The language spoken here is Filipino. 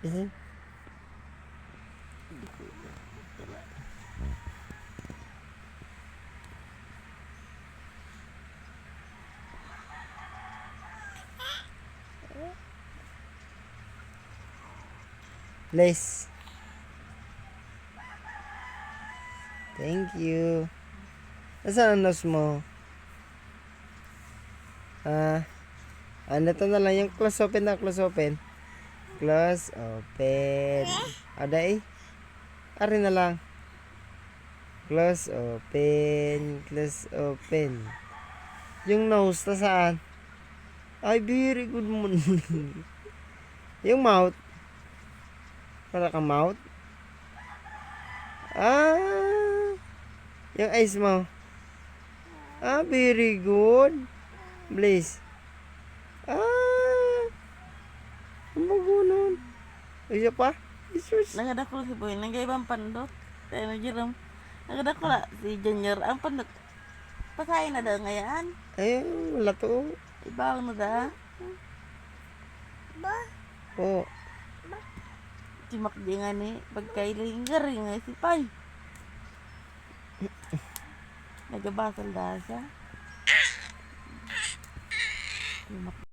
Eh, please. Thank you. Nasaan ang nose mo? Ano to na lang yung close open na close open. Close open. Ada eh. Ari na lang. Close open. Close open. Yung nose na saan? Ay, very good morning. Yung mouth. Para kang mouth. Yung eyes mo. Very good. Please. Ang magunan. Isa pa? Jesus. Nagadako si Boy, nagaibang pandot. Kaya na Jerome. Nagadako na si Junior. Ang pandot. Pasahin na daw ngayon. Ay, wala to. Ibaw na da. Oh. Cimak di nga ni. Pagkailing garing nga si Pai. Nagabasal da siya. Cimak